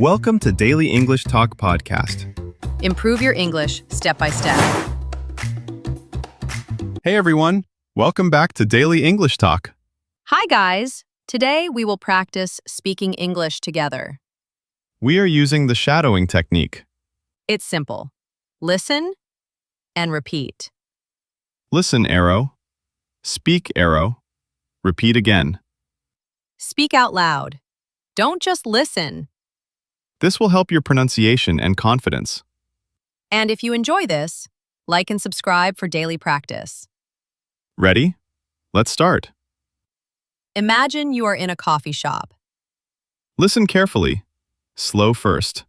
Welcome to Daily English Talk Podcast. Improve your English step by step. Hey everyone, welcome back to Daily English Talk. Hi guys! Today we will practice speaking English together. We are using the shadowing technique. It's simple. Listen and repeat. Listen arrow, speak arrow, repeat again. Speak out loud. Don't just listen. This will help your pronunciation and confidence. And if you enjoy this, like and subscribe for daily practice. Ready? Let's start. Imagine you are in a coffee shop. Listen carefully. Slow first.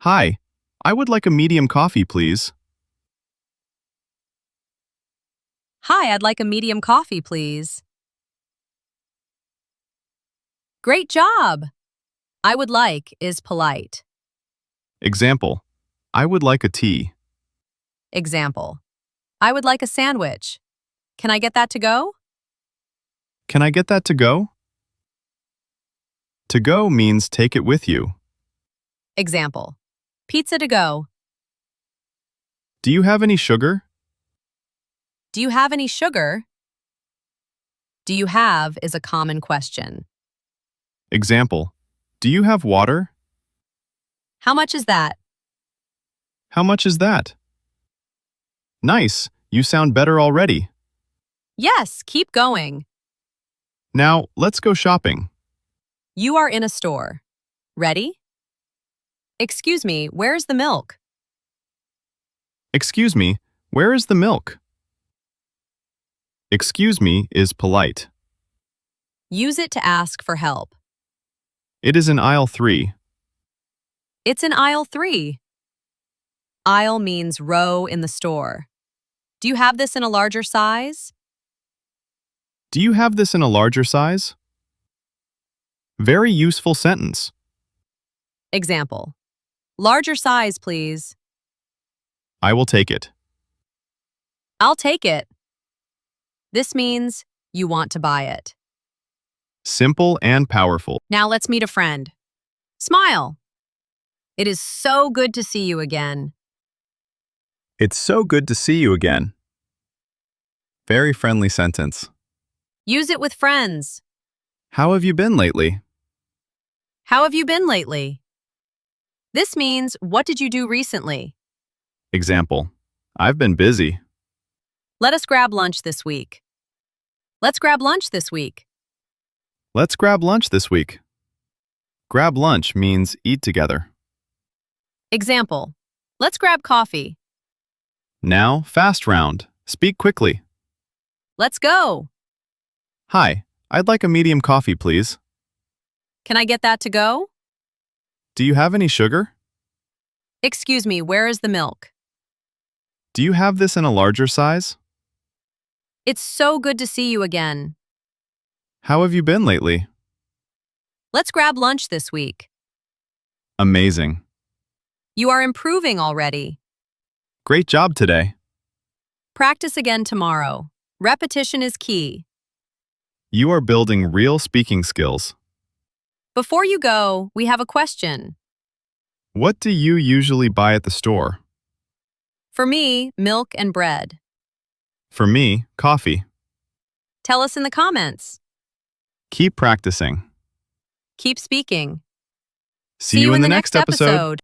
Hi, I would like a medium coffee, please. Hi, I'd like a medium coffee, please. Great job! I would like is polite. Example, I would like a tea. Example, I would like a sandwich. Can I get that to go? Can I get that to go? To go means take it with you. Example, pizza to go. Do you have any sugar? Do you have any sugar? Do you have is a common question. Example, do you have water? How much is that? How much is that? Nice, you sound better already. Yes, keep going. Now, let's go shopping. You are in a store. Ready? Excuse me, where's the milk? Excuse me, where is the milk? Excuse me is polite. Use it to ask for help. It is in aisle 3. It's in aisle 3. Aisle means row in the store. Do you have this in a larger size? Do you have this in a larger size? Very useful sentence. Example, larger size, please. I will take it. I'll take it. This means you want to buy it. Simple and powerful. Now let's meet a friend. Smile. It is so good to see you again. It's so good to see you again. Very friendly sentence. Use it with friends. How have you been lately? How have you been lately? This means, what did you do recently? Example, I've been busy. Let us grab lunch this week. Let's grab lunch this week. Let's grab lunch this week. Grab lunch means eat together. Example, let's grab coffee. Now, fast round. Speak quickly. Let's go. Hi, I'd like a medium coffee, please. Can I get that to go? Do you have any sugar? Excuse me, where is the milk? Do you have this in a larger size? It's so good to see you again. How have you been lately? Let's grab lunch this week. Amazing. You are improving already. Great job today. Practice again tomorrow. Repetition is key. You are building real speaking skills. Before you go, we have a question. What do you usually buy at the store? For me, milk and bread. For me, coffee. Tell us in the comments. Keep practicing. Keep speaking. See you in the next episode.